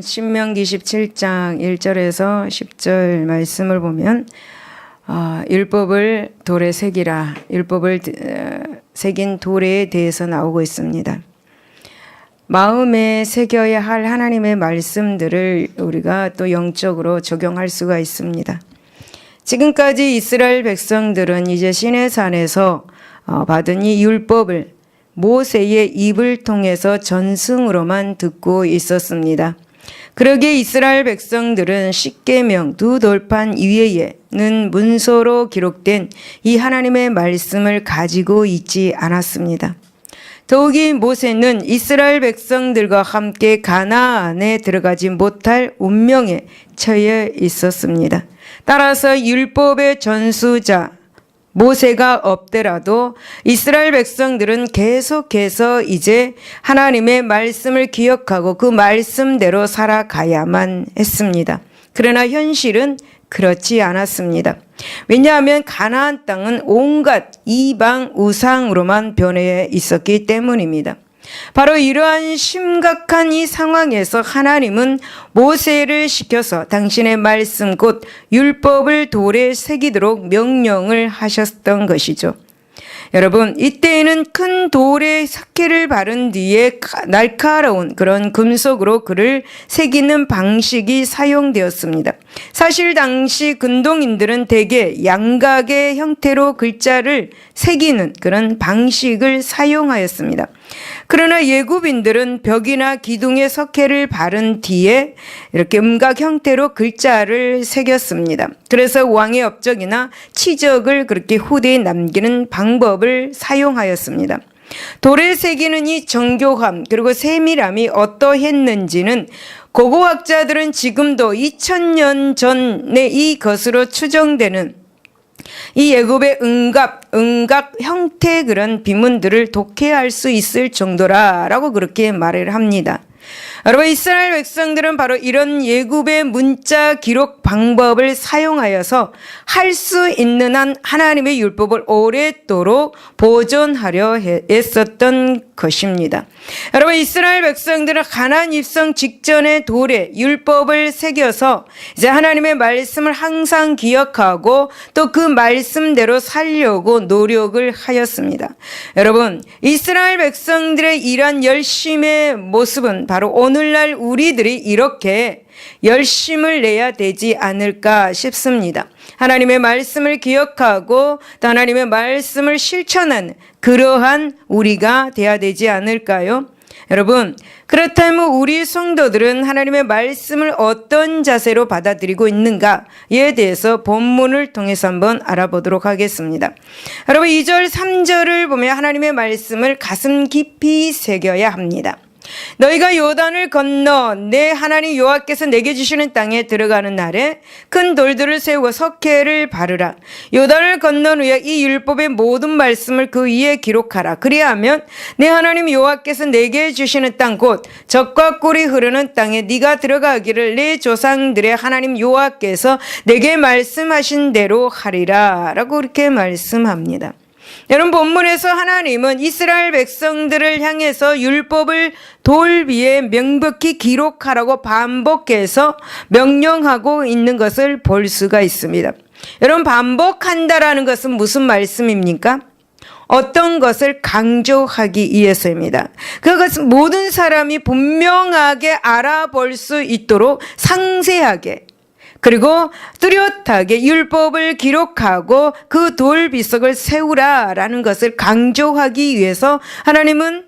신명기 17장 1절에서 10절 말씀을 보면 율법을 돌에 새기라, 율법을 새긴 돌에 대해서 나오고 있습니다. 마음에 새겨야 할 하나님의 말씀들을 우리가 또 영적으로 적용할 수가 있습니다. 지금까지 이스라엘 백성들은 이제 시내산에서 받은 이 율법을 모세의 입을 통해서 전승으로만 듣고 있었습니다. 그러기에 이스라엘 백성들은 십계명 두 돌판 위에는 문서로 기록된 이 하나님의 말씀을 가지고 있지 않았습니다. 더욱이 모세는 이스라엘 백성들과 함께 가나안에 들어가지 못할 운명에 처해 있었습니다. 따라서 율법의 전수자 모세가 없더라도 이스라엘 백성들은 계속해서 이제 하나님의 말씀을 기억하고 그 말씀대로 살아가야만 했습니다. 그러나 현실은 그렇지 않았습니다. 왜냐하면 가나안 땅은 온갖 이방 우상으로만 변해 있었기 때문입니다. 바로 이러한 심각한 이 상황에서 하나님은 모세를 시켜서 당신의 말씀 곧 율법을 돌에 새기도록 명령을 하셨던 것이죠. 여러분, 이때에는 큰 돌에 석회를 바른 뒤에 날카로운 그런 금속으로 글을 새기는 방식이 사용되었습니다. 사실 당시 근동인들은 대개 양각의 형태로 글자를 새기는 그런 방식을 사용하였습니다. 그러나 예굽인들은 벽이나 기둥에 석회를 바른 뒤에 이렇게 음각 형태로 글자를 새겼습니다. 그래서 왕의 업적이나 치적을 그렇게 후대에 남기는 방법을 사용하였습니다. 돌에 새기는 이 정교함 그리고 세밀함이 어떠했는지는 고고학자들은 지금도 2000년 전의 이것으로 추정되는 이 애굽의 음각 형태 그런 비문들을 독해할 수 있을 정도라고 그렇게 말을 합니다. 여러분, 이스라엘 백성들은 바로 이런 예굽의 문자 기록 방법을 사용하여서 할 수 있는 한 하나님의 율법을 오랫도록 보존하려 했었던 것입니다. 여러분, 이스라엘 백성들은 가나안 입성 직전에 돌에 율법을 새겨서 이제 하나님의 말씀을 항상 기억하고 또 그 말씀대로 살려고 노력을 하였습니다. 여러분, 이스라엘 백성들의 이러한 열심의 모습은 바로 오늘날 우리들이 이렇게 열심을 내야 되지 않을까 싶습니다. 하나님의 말씀을 기억하고 또 하나님의 말씀을 실천하는 그러한 우리가 돼야 되지 않을까요? 여러분, 그렇다면 우리 성도들은 하나님의 말씀을 어떤 자세로 받아들이고 있는가에 대해서 본문을 통해서 한번 알아보도록 하겠습니다. 여러분, 2절 3절을 보면 하나님의 말씀을 가슴 깊이 새겨야 합니다. 너희가 요단을 건너 내 하나님 여호와께서 내게 주시는 땅에 들어가는 날에 큰 돌들을 세우고 석회를 바르라. 요단을 건넌 후에 이 율법의 모든 말씀을 그 위에 기록하라. 그리하면 내 하나님 여호와께서 내게 주시는 땅 곧 젖과 꿀이 흐르는 땅에 네가 들어가기를 내 조상들의 하나님 여호와께서 내게 말씀하신 대로 하리라 라고 그렇게 말씀합니다. 여러분, 본문에서 하나님은 이스라엘 백성들을 향해서 율법을 돌 위에 명백히 기록하라고 반복해서 명령하고 있는 것을 볼 수가 있습니다. 여러분, 반복한다라는 것은 무슨 말씀입니까? 어떤 것을 강조하기 위해서입니다. 그것은 모든 사람이 분명하게 알아볼 수 있도록 상세하게 그리고 뚜렷하게 율법을 기록하고 그 돌 비석을 세우라라는 것을 강조하기 위해서 하나님은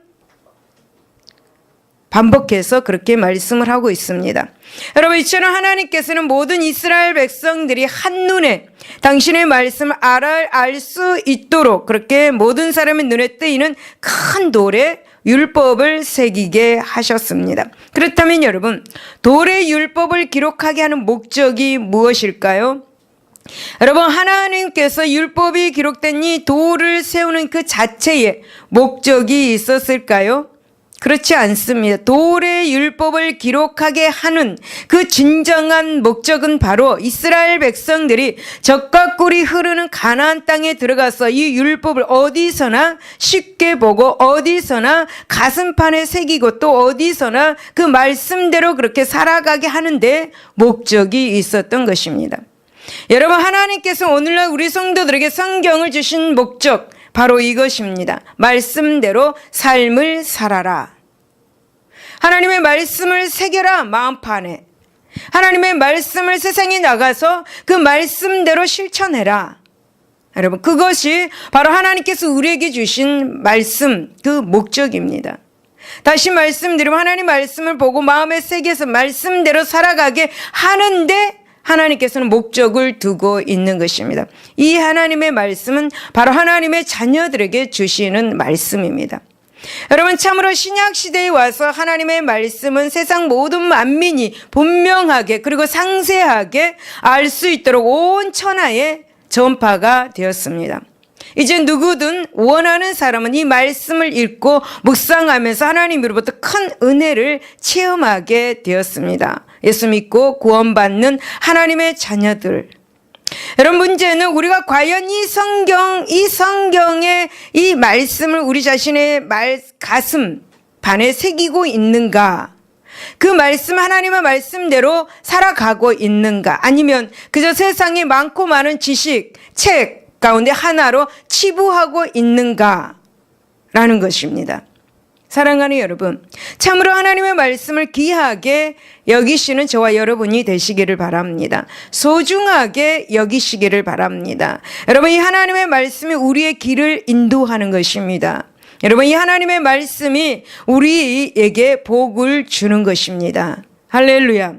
반복해서 그렇게 말씀을 하고 있습니다. 여러분, 이처럼 하나님께서는 모든 이스라엘 백성들이 한눈에 당신의 말씀을 알 수 있도록 그렇게 모든 사람의 눈에 띄는 큰 돌에 율법을 새기게 하셨습니다. 그렇다면 여러분, 돌의 율법을 기록하게 하는 목적이 무엇일까요? 여러분, 하나님께서 율법이 기록된 이 돌을 세우는 그 자체에 목적이 있었을까요? 그렇지 않습니다. 돌의 율법을 기록하게 하는 그 진정한 목적은 바로 이스라엘 백성들이 적과 꿀이 흐르는 가나안 땅에 들어가서 이 율법을 어디서나 쉽게 보고 어디서나 가슴판에 새기고 또 어디서나 그 말씀대로 그렇게 살아가게 하는데 목적이 있었던 것입니다. 여러분, 하나님께서 오늘날 우리 성도들에게 성경을 주신 목적 바로 이것입니다. 말씀대로 삶을 살아라. 하나님의 말씀을 새겨라 마음판에. 하나님의 말씀을 세상에 나가서 그 말씀대로 실천해라. 여러분, 그것이 바로 하나님께서 우리에게 주신 말씀, 그 목적입니다. 다시 말씀드리면 하나님 말씀을 보고 마음에 새겨서 말씀대로 살아가게 하는데 하나님께서는 목적을 두고 있는 것입니다. 이 하나님의 말씀은 바로 하나님의 자녀들에게 주시는 말씀입니다. 여러분, 참으로 신약시대에 와서 하나님의 말씀은 세상 모든 만민이 분명하게 그리고 상세하게 알 수 있도록 온 천하에 전파가 되었습니다. 이제 누구든 원하는 사람은 이 말씀을 읽고 묵상하면서 하나님으로부터 큰 은혜를 체험하게 되었습니다. 예수 믿고 구원받는 하나님의 자녀들. 여러분, 문제는 우리가 과연 이 성경의 이 말씀을 우리 자신의 가슴 반에 새기고 있는가? 그 말씀, 하나님의 말씀대로 살아가고 있는가? 아니면 그저 세상에 많고 많은 지식, 책 가운데 하나로 치부하고 있는가? 라는 것입니다. 사랑하는 여러분, 참으로 하나님의 말씀을 귀하게 여기시는 저와 여러분이 되시기를 바랍니다. 소중하게 여기시기를 바랍니다. 여러분, 이 하나님의 말씀이 우리의 길을 인도하는 것입니다. 여러분, 이 하나님의 말씀이 우리에게 복을 주는 것입니다. 할렐루야.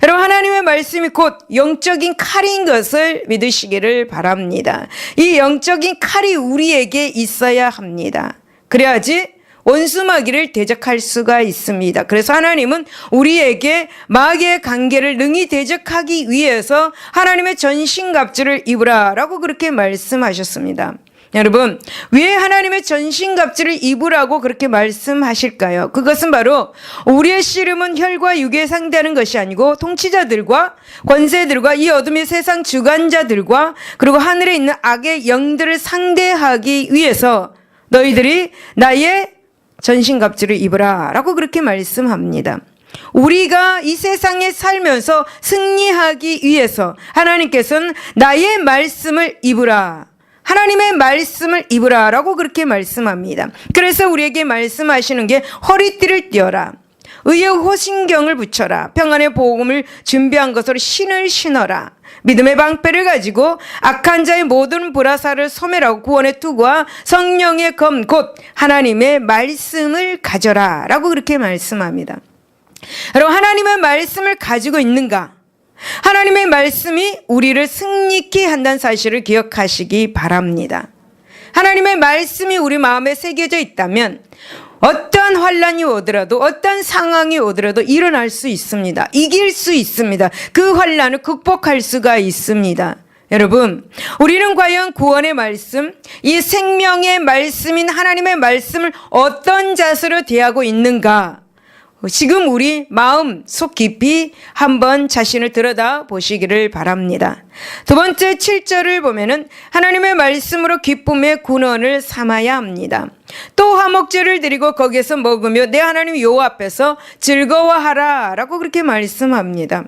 여러분, 하나님의 말씀이 곧 영적인 칼인 것을 믿으시기를 바랍니다. 이 영적인 칼이 우리에게 있어야 합니다. 그래야지 원수 마귀를 대적할 수가 있습니다. 그래서 하나님은 우리에게 마귀의 관계를 능히 대적하기 위해서 하나님의 전신갑주를 입으라라고 그렇게 말씀하셨습니다. 여러분, 왜 하나님의 전신갑주를 입으라고 그렇게 말씀하실까요? 그것은 바로 우리의 씨름은 혈과 육에 상대하는 것이 아니고 통치자들과 권세들과 이 어둠의 세상 주관자들과 그리고 하늘에 있는 악의 영들을 상대하기 위해서 너희들이 나의 전신갑주를 입으라 라고 그렇게 말씀합니다. 우리가 이 세상에 살면서 승리하기 위해서 하나님께서는 나의 말씀을 입으라, 하나님의 말씀을 입으라 라고 그렇게 말씀합니다. 그래서 우리에게 말씀하시는 게 허리띠를 띄어라, 의의 호신경을 붙여라, 평안의 복음을 준비한 것으로 신을 신어라, 믿음의 방패를 가지고 악한 자의 모든 불화살을 소멸하고 구원의 투구와 성령의 검 곧 하나님의 말씀을 가져라 라고 그렇게 말씀합니다. 여러분, 하나님의 말씀을 가지고 있는가? 하나님의 말씀이 우리를 승리케 한다는 사실을 기억하시기 바랍니다. 하나님의 말씀이 우리 마음에 새겨져 있다면 어떠한 환란이 오더라도 어떠한 상황이 오더라도 일어날 수 있습니다. 이길 수 있습니다. 그 환란을 극복할 수가 있습니다. 여러분, 우리는 과연 구원의 말씀, 이 생명의 말씀인 하나님의 말씀을 어떤 자세로 대하고 있는가? 지금 우리 마음 속 깊이 한번 자신을 들여다 보시기를 바랍니다. 두 번째 7절을 보면은 하나님의 말씀으로 기쁨의 군원을 삼아야 합니다. 또 화목제를 드리고 거기에서 먹으며 내 하나님 여호와 앞에서 즐거워하라 라고 그렇게 말씀합니다.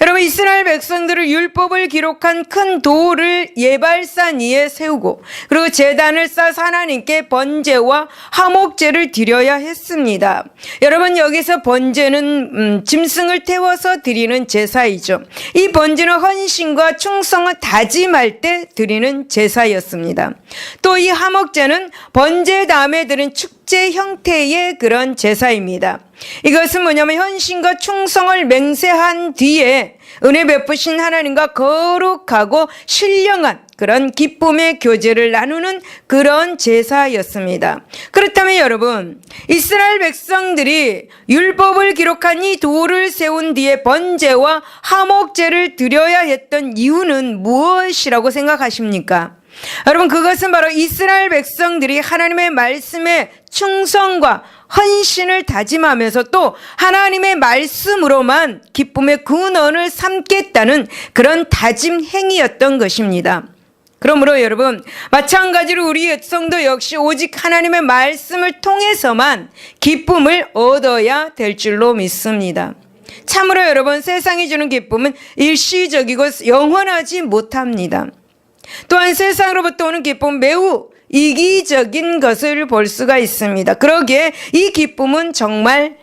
여러분, 이스라엘 백성들을 율법을 기록한 큰 돌을 예발산 위에 세우고 그리고 제단을 쌓아서 하나님께 번제와 화목제를 드려야 했습니다. 여러분, 여기서 번제는 짐승을 태워서 드리는 제사이죠. 이 번제는 헌신과 충성을 다짐할 때 드리는 제사였습니다. 또 이 화목제는 번제 다음에 드린 축제 형태의 그런 제사입니다. 이것은 뭐냐면 헌신과 충성을 맹세한 뒤에 은혜 베푸신 하나님과 거룩하고 신령한 그런 기쁨의 교제를 나누는 그런 제사였습니다. 그렇다면 여러분, 이스라엘 백성들이 율법을 기록한 이 돌을 세운 뒤에 번제와 화목제를 드려야 했던 이유는 무엇이라고 생각하십니까? 여러분, 그것은 바로 이스라엘 백성들이 하나님의 말씀에 충성과 헌신을 다짐하면서 또 하나님의 말씀으로만 기쁨의 근원을 삼겠다는 그런 다짐 행위였던 것입니다. 그러므로 여러분, 마찬가지로 우리 성도 역시 오직 하나님의 말씀을 통해서만 기쁨을 얻어야 될 줄로 믿습니다. 참으로 여러분, 세상이 주는 기쁨은 일시적이고 영원하지 못합니다. 또한 세상으로부터 오는 기쁨은 매우 이기적인 것을 볼 수가 있습니다. 그러기에 이 기쁨은 정말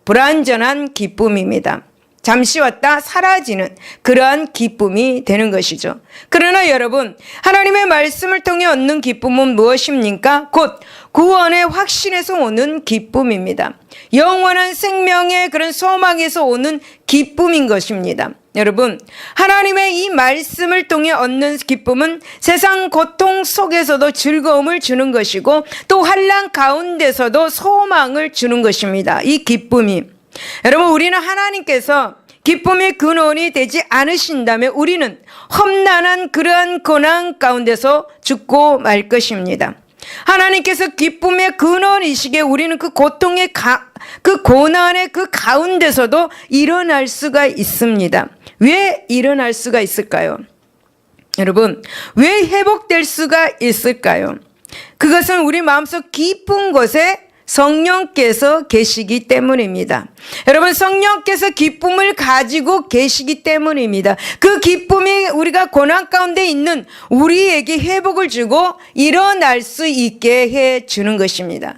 불완전한 기쁨입니다. 잠시 왔다 사라지는 그러한 기쁨이 되는 것이죠. 그러나 여러분, 하나님의 말씀을 통해 얻는 기쁨은 무엇입니까? 곧 구원의 확신에서 오는 기쁨입니다. 영원한 생명의 그런 소망에서 오는 기쁨인 것입니다. 여러분, 하나님의 이 말씀을 통해 얻는 기쁨은 세상 고통 속에서도 즐거움을 주는 것이고 또 환난 가운데서도 소망을 주는 것입니다. 이 기쁨이, 여러분, 우리는 하나님께서 기쁨의 근원이 되지 않으신다면 우리는 험난한 그러한 고난 가운데서 죽고 말 것입니다. 하나님께서 기쁨의 근원이시기에 우리는 그 고통의 그 고난의 그 가운데서도 일어날 수가 있습니다. 왜 일어날 수가 있을까요? 여러분, 왜 회복될 수가 있을까요? 그것은 우리 마음속 깊은 곳에 성령께서 계시기 때문입니다. 여러분, 성령께서 기쁨을 가지고 계시기 때문입니다. 그 기쁨이 우리가 고난 가운데 있는 우리에게 회복을 주고 일어날 수 있게 해 주는 것입니다.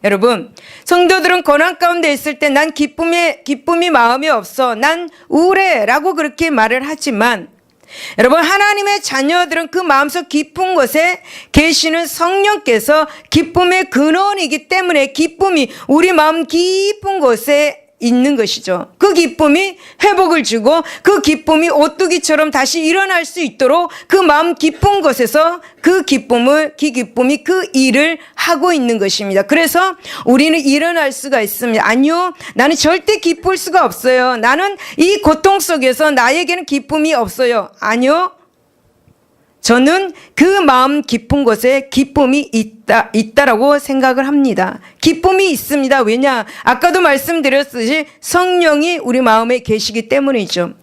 여러분, 성도들은 고난 가운데 있을 때 난 기쁨이 마음이 없어, 난 우울해라고 그렇게 말을 하지만 여러분, 하나님의 자녀들은 그 마음속 깊은 곳에 계시는 성령께서 기쁨의 근원이기 때문에 기쁨이 우리 마음 깊은 곳에 있는 것이죠. 그 기쁨이 회복을 주고 그 기쁨이 오뚜기처럼 다시 일어날 수 있도록 그 마음 깊은 곳에서 그 기쁨이 그 일을 하고 있는 것입니다. 그래서 우리는 일어날 수가 있습니다. 아니요, 나는 절대 기쁠 수가 없어요. 나는 이 고통 속에서 나에게는 기쁨이 없어요. 아니요, 저는 그 마음 깊은 곳에 기쁨이 있다라고 생각을 합니다. 기쁨이 있습니다. 왜냐? 아까도 말씀드렸듯이 성령이 우리 마음에 계시기 때문이죠.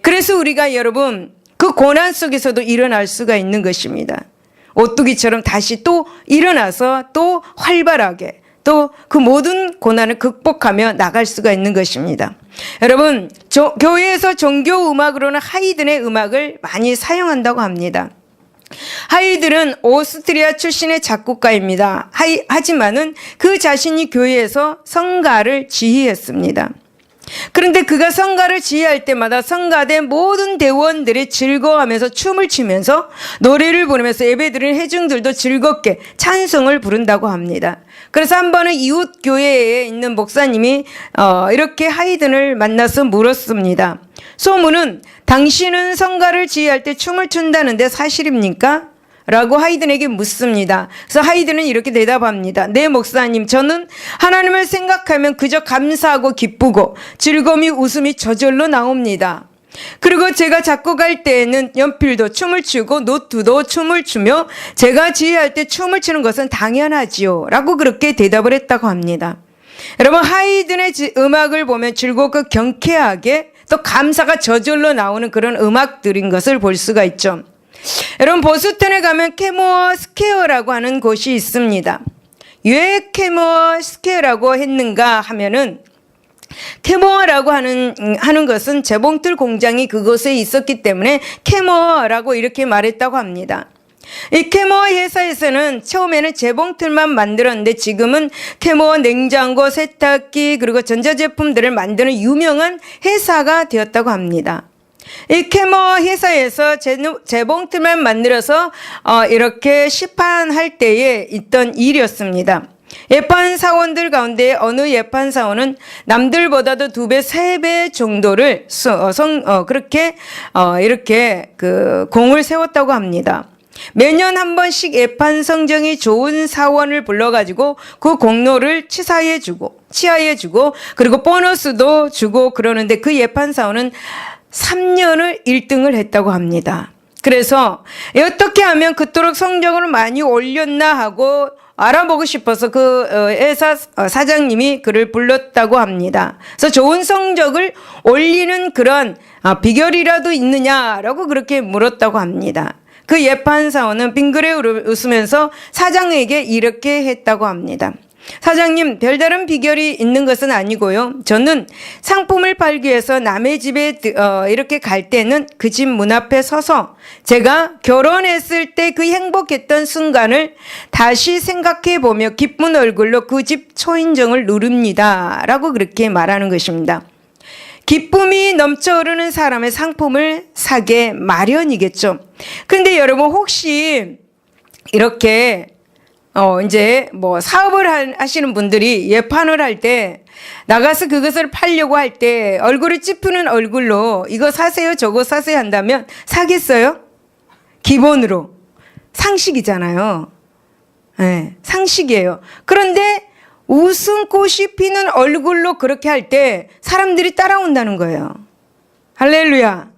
그래서 우리가 여러분, 그 고난 속에서도 일어날 수가 있는 것입니다. 오뚜기처럼 다시 또 일어나서 또 활발하게 또 그 모든 고난을 극복하며 나갈 수가 있는 것입니다. 여러분, 교회에서 종교 음악으로는 하이든의 음악을 많이 사용한다고 합니다. 하이든은 오스트리아 출신의 작곡가입니다. 하지만은 그 자신이 교회에서 성가를 지휘했습니다. 그런데 그가 성가를 지휘할 때마다 성가대 모든 대원들이 즐거워하면서 춤을 추면서 노래를 부르면서 예배드리는 회중들도 즐겁게 찬송을 부른다고 합니다. 그래서 한 번은 이웃 교회에 있는 목사님이 이렇게 하이든을 만나서 물었습니다. 소문은 당신은 성가를 지휘할 때 춤을 춘다는데 사실입니까? 라고 하이든에게 묻습니다. 그래서 하이든은 이렇게 대답합니다. 네, 목사님, 저는 하나님을 생각하면 그저 감사하고 기쁘고 즐거움이 웃음이 저절로 나옵니다. 그리고 제가 작곡할 때에는 연필도 춤을 추고 노트도 춤을 추며 제가 지휘할 때 춤을 추는 것은 당연하지요. 라고 그렇게 대답을 했다고 합니다. 여러분, 하이든의 음악을 보면 즐겁고 경쾌하게 또 감사가 저절로 나오는 그런 음악들인 것을 볼 수가 있죠. 여러분, 보스턴에 가면 캐모어 스퀘어라고 하는 곳이 있습니다. 왜 캐모어 스퀘어라고 했는가 하면은 캐모어라고 하는 것은 재봉틀 공장이 그곳에 있었기 때문에 캐모어라고 이렇게 말했다고 합니다. 이 캐모어 회사에서는 처음에는 재봉틀만 만들었는데 지금은 캐모어 냉장고, 세탁기 그리고 전자제품들을 만드는 유명한 회사가 되었다고 합니다. 이 캐모어 회사에서 재봉틀만 만들어서 이렇게 시판할 때에 있던 일이었습니다. 예판 사원들 가운데 어느 예판 사원은 남들보다도 2배, 3배 정도를 그렇게 이렇게 그 공을 세웠다고 합니다. 매년 한 번씩 예판 성적이 좋은 사원을 불러가지고 그 공로를 치하해주고 그리고 보너스도 주고 그러는데 그 예판 사원은 3년을 1등을 했다고 합니다. 그래서 어떻게 하면 그토록 성적을 많이 올렸나 하고 알아보고 싶어서 그 회사 사장님이 그를 불렀다고 합니다. 그래서 좋은 성적을 올리는 그런 비결이라도 있느냐라고 그렇게 물었다고 합니다. 그 예판사원은 빙그레 웃으면서 사장에게 이렇게 했다고 합니다. 사장님, 별다른 비결이 있는 것은 아니고요. 저는 상품을 팔기 위해서 남의 집에 이렇게 갈 때는 그 집 문 앞에 서서 제가 결혼했을 때 그 행복했던 순간을 다시 생각해 보며 기쁜 얼굴로 그 집 초인종을 누릅니다. 라고 그렇게 말하는 것입니다. 기쁨이 넘쳐흐르는 사람의 상품을 사게 마련이겠죠. 근데 여러분, 혹시 이렇게 이제 뭐 사업을 하시는 분들이 예판을 할 때 나가서 그것을 팔려고 할 때 얼굴을 찌푸는 얼굴로 이거 사세요 저거 사세요 한다면 사겠어요? 기본으로 상식이잖아요. 네, 상식이에요. 그런데 웃음꽃이 피는 얼굴로 그렇게 할 때 사람들이 따라온다는 거예요. 할렐루야,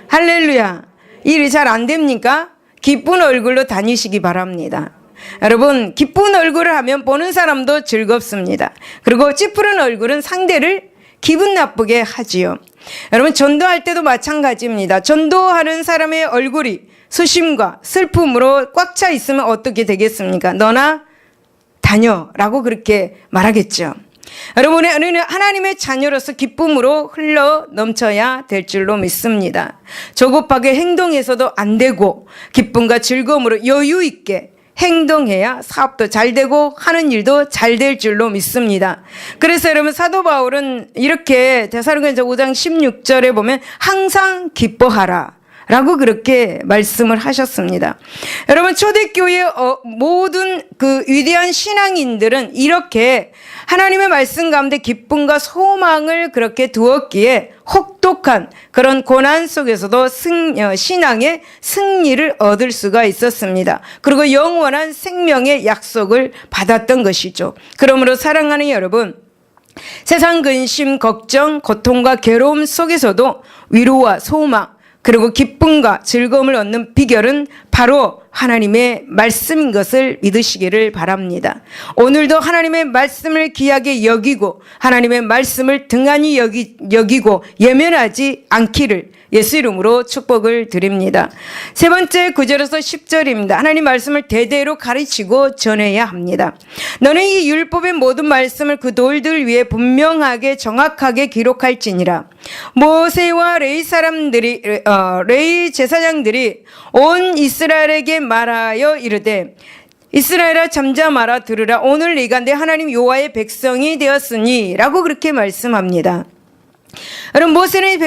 할렐루야. 일이 잘 안 됩니까? 기쁜 얼굴로 다니시기 바랍니다. 여러분, 기쁜 얼굴을 하면 보는 사람도 즐겁습니다. 그리고 찌푸른 얼굴은 상대를 기분 나쁘게 하지요. 여러분, 전도할 때도 마찬가지입니다. 전도하는 사람의 얼굴이 수심과 슬픔으로 꽉 차 있으면 어떻게 되겠습니까? 너나 다녀라고 그렇게 말하겠죠. 여러분, 우리는 하나님의 자녀로서 기쁨으로 흘러 넘쳐야 될 줄로 믿습니다. 조급하게 행동해서도 안 되고 기쁨과 즐거움으로 여유 있게 행동해야 사업도 잘 되고 하는 일도 잘 될 줄로 믿습니다. 그래서 여러분, 사도 바울은 이렇게 데살로니가서 5장 16절에 보면 항상 기뻐하라 라고 그렇게 말씀을 하셨습니다. 여러분, 초대교회의 모든 그 위대한 신앙인들은 이렇게 하나님의 말씀 가운데 기쁨과 소망을 그렇게 두었기에 혹독한 그런 고난 속에서도 신앙의 승리를 얻을 수가 있었습니다. 그리고 영원한 생명의 약속을 받았던 것이죠. 그러므로 사랑하는 여러분, 세상 근심, 걱정, 고통과 괴로움 속에서도 위로와 소망, 그리고 기쁨과 즐거움을 얻는 비결은 바로 하나님의 말씀인 것을 믿으시기를 바랍니다. 오늘도 하나님의 말씀을 귀하게 여기고 하나님의 말씀을 등한히 여기고 예면하지 않기를 예수 이름으로 축복을 드립니다. 세 번째 9절에서 10절입니다. 하나님 말씀을 대대로 가르치고 전해야 합니다. 너는 이 율법의 모든 말씀을 그 돌들 위에 분명하게 정확하게 기록할지니라. 모세와 레위 제사장들이 온 이스라엘에게 말하여 이르되 이스라엘아 잠잠하라 들으라. 오늘 네가 내 하나님 여호와의 백성이 되었으니 라고 그렇게 말씀합니다. 여러분, 모세는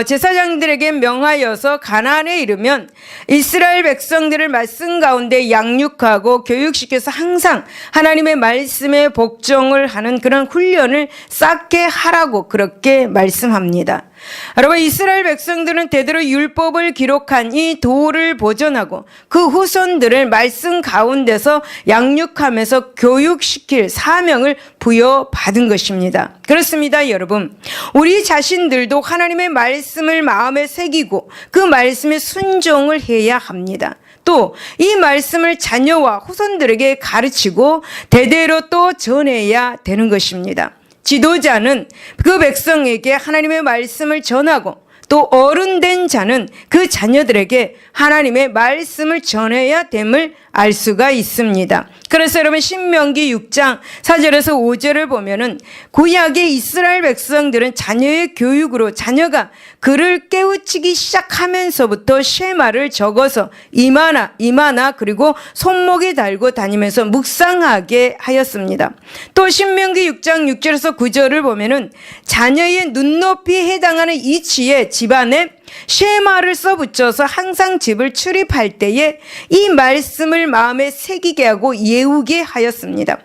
제사장들에게 명하여서 가나안에 이르면 이스라엘 백성들을 말씀 가운데 양육하고 교육시켜서 항상 하나님의 말씀에 복종을 하는 그런 훈련을 쌓게 하라고 그렇게 말씀합니다. 여러분, 이스라엘 백성들은 대대로 율법을 기록한 이 도를 보존하고 그 후손들을 말씀 가운데서 양육하면서 교육시킬 사명을 부여받은 것입니다. 그렇습니다, 여러분. 우리 자신들도 하나님의 말씀을 마음에 새기고 그 말씀에 순종을 해야 합니다. 또 이 말씀을 자녀와 후손들에게 가르치고 대대로 또 전해야 되는 것입니다. 지도자는 그 백성에게 하나님의 말씀을 전하고 또 어른된 자는 그 자녀들에게 하나님의 말씀을 전해야 됨을 알 수가 있습니다. 그래서 여러분, 신명기 6장 4절에서 5절을 보면은 구약의 이스라엘 백성들은 자녀의 교육으로 자녀가 글을 깨우치기 시작하면서부터 쉐마를 적어서 이마나 그리고 손목에 달고 다니면서 묵상하게 하였습니다. 또 신명기 6장 6절에서 9절을 보면은 자녀의 눈높이에 해당하는 이치에 집안에 쉐마를 써붙여서 항상 집을 출입할 때에 이 말씀을 마음에 새기게 하고 예우게 하였습니다.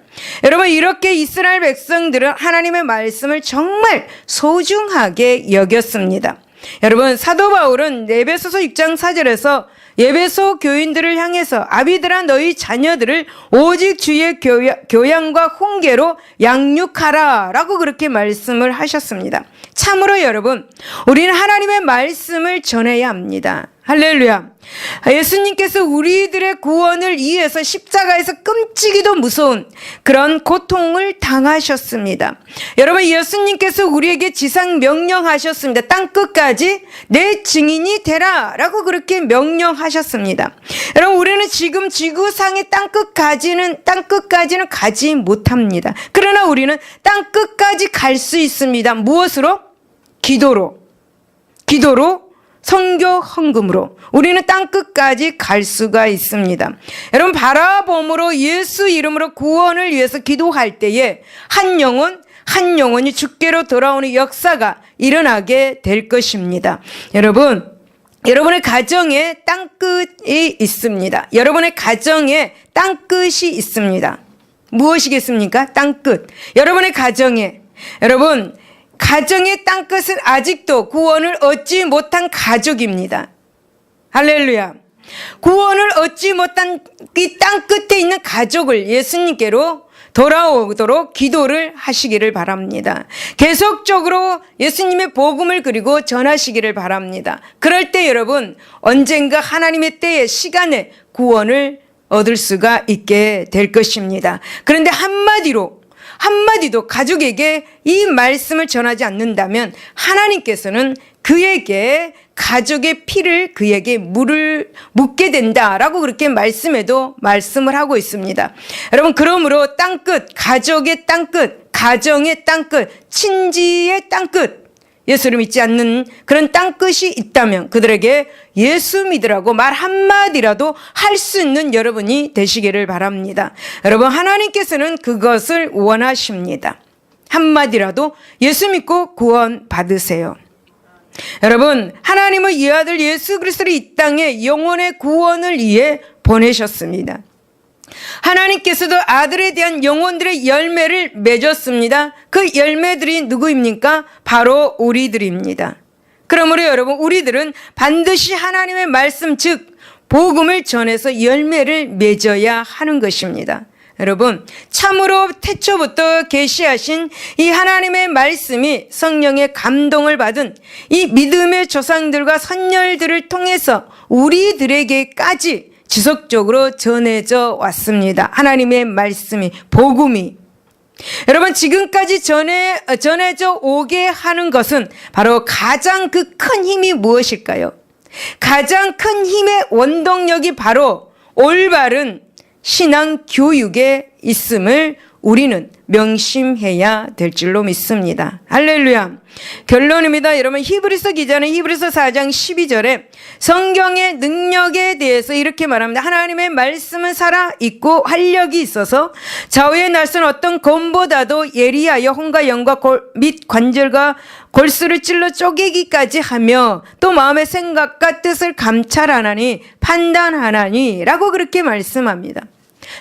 여러분, 이렇게 이스라엘 백성들은 하나님의 말씀을 정말 소중하게 여겼습니다. 여러분, 사도 바울은 에베소서 6장 4절에서 에베소 교인들을 향해서 아비들아 너희 자녀들을 오직 주의 교양과 훈계로 양육하라 라고 그렇게 말씀을 하셨습니다. 참으로 여러분, 우리는 하나님의 말씀을 전해야 합니다. 할렐루야. 예수님께서 우리들의 구원을 위해서 십자가에서 끔찍이도 무서운 그런 고통을 당하셨습니다. 여러분, 예수님께서 우리에게 지상 명령하셨습니다. 땅끝까지 내 증인이 되라 라고 그렇게 명령하셨습니다. 여러분, 우리는 지금 지구상의 땅끝까지는 가지 못합니다. 그러나 우리는 땅끝까지 갈 수 있습니다. 무엇으로? 기도로, 선교 헌금으로 우리는 땅끝까지 갈 수가 있습니다. 여러분, 바라봄으로 예수 이름으로 구원을 위해서 기도할 때에 한 영혼이 주께로 돌아오는 역사가 일어나게 될 것입니다. 여러분의 가정에 땅끝이 있습니다. 여러분의 가정에 땅끝이 있습니다. 무엇이겠습니까? 땅끝. 여러분의 가정의 땅끝은 아직도 구원을 얻지 못한 가족입니다. 할렐루야. 구원을 얻지 못한 이 땅끝에 있는 가족을 예수님께로 돌아오도록 기도를 하시기를 바랍니다. 계속적으로 예수님의 복음을 그리고 전하시기를 바랍니다. 그럴 때 여러분, 언젠가 하나님의 때에 시간에 구원을 얻을 수가 있게 될 것입니다. 그런데 한마디도 가족에게 이 말씀을 전하지 않는다면 하나님께서는 그에게 가족의 피를 그에게 물을 묻게 된다라고 그렇게 말씀을 하고 있습니다. 여러분, 그러므로 땅끝, 가족의 땅끝, 가정의 땅끝, 친지의 땅끝, 예수를 믿지 않는 그런 땅끝이 있다면 그들에게 예수 믿으라고 말 한마디라도 할 수 있는 여러분이 되시기를 바랍니다. 여러분, 하나님께서는 그것을 원하십니다. 한마디라도 예수 믿고 구원 받으세요. 여러분, 하나님은 이 아들 예수 그리스도를 이 땅에 영혼의 구원을 위해 보내셨습니다. 하나님께서도 아들에 대한 영혼들의 열매를 맺었습니다. 그 열매들이 누구입니까? 바로 우리들입니다. 그러므로 여러분, 우리들은 반드시 하나님의 말씀, 즉 복음을 전해서 열매를 맺어야 하는 것입니다. 여러분, 참으로 태초부터 계시하신 이 하나님의 말씀이 성령의 감동을 받은 이 믿음의 조상들과 선열들을 통해서 우리들에게까지 지속적으로 전해져 왔습니다. 하나님의 말씀이, 복음이. 여러분, 지금까지 전해져 오게 하는 것은 바로 가장 그 큰 힘이 무엇일까요? 가장 큰 힘의 원동력이 바로 올바른 신앙 교육에 있음을 우리는 명심해야 될 줄로 믿습니다. 할렐루야. 결론입니다. 여러분, 히브리서 기자는 히브리서 4장 12절에 성경의 능력에 대해서 이렇게 말합니다. 하나님의 말씀은 살아있고 활력이 있어서 좌우의 날선 어떤 검보다도 예리하여 혼과 영과 및 관절과 골수를 찔러 쪼개기까지 하며 또 마음의 생각과 뜻을 감찰하나니 판단하나니 라고 그렇게 말씀합니다.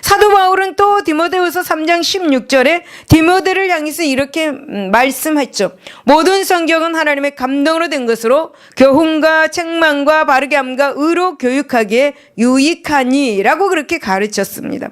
사도 바울은 또 디모데후서 3장 16절에 디모데를 향해서 이렇게 말씀했죠. 모든 성경은 하나님의 감동으로 된 것으로 교훈과 책망과 바르게 함과 의로 교육하기에 유익하니 라고 그렇게 가르쳤습니다.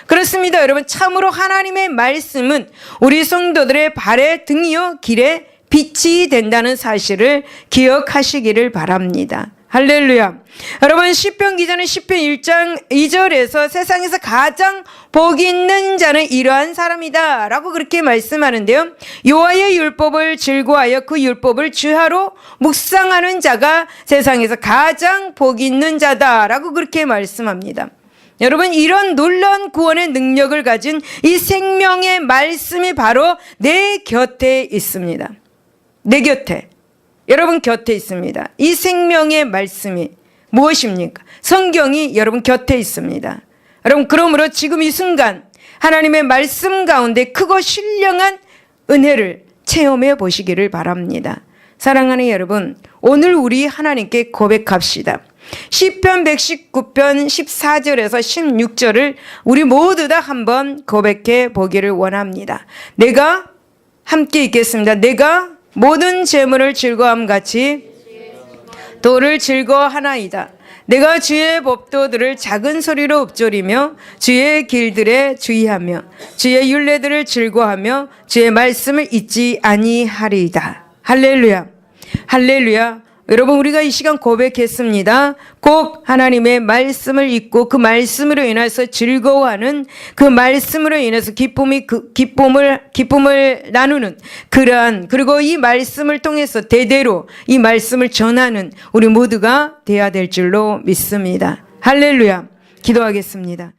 그렇습니다. 여러분, 참으로 하나님의 말씀은 우리 성도들의 발의 등이요 길의 빛이 된다는 사실을 기억하시기를 바랍니다. 할렐루야. 여러분, 시편 기자는 시편 1장 2절에서 세상에서 가장 복 있는 자는 이러한 사람이다 라고 그렇게 말씀하는데요. 여호와의 율법을 즐거워하여 그 율법을 주하로 묵상하는 자가 세상에서 가장 복 있는 자다 라고 그렇게 말씀합니다. 여러분, 이런 놀라운 구원의 능력을 가진 이 생명의 말씀이 바로 내 곁에 있습니다. 내 곁에, 여러분 곁에 있습니다. 이 생명의 말씀이 무엇입니까? 성경이 여러분 곁에 있습니다. 여러분, 그러므로 지금 이 순간 하나님의 말씀 가운데 크고 신령한 은혜를 체험해 보시기를 바랍니다. 사랑하는 여러분, 오늘 우리 하나님께 고백합시다. 시편 119편 14절에서 16절을 우리 모두 다 한번 고백해 보기를 원합니다. 내가 함께 읽겠습니다. 내가 모든 재물을 즐거움 같이 도를 즐거워하나이다. 내가 주의 법도들을 작은 소리로 읊조리며 주의 길들에 주의하며 주의 율례들을 즐거워하며 주의 말씀을 잊지 아니하리이다. 할렐루야. 할렐루야. 여러분 우리가 이 시간 고백했습니다. 꼭 하나님의 말씀을 읽고 그 말씀으로 인해서 즐거워하는 그 말씀으로 인해서 기쁨을 나누는 그러한 그리고 이 말씀을 통해서 대대로 이 말씀을 전하는 우리 모두가 되어야 될 줄로 믿습니다. 할렐루야. 기도하겠습니다.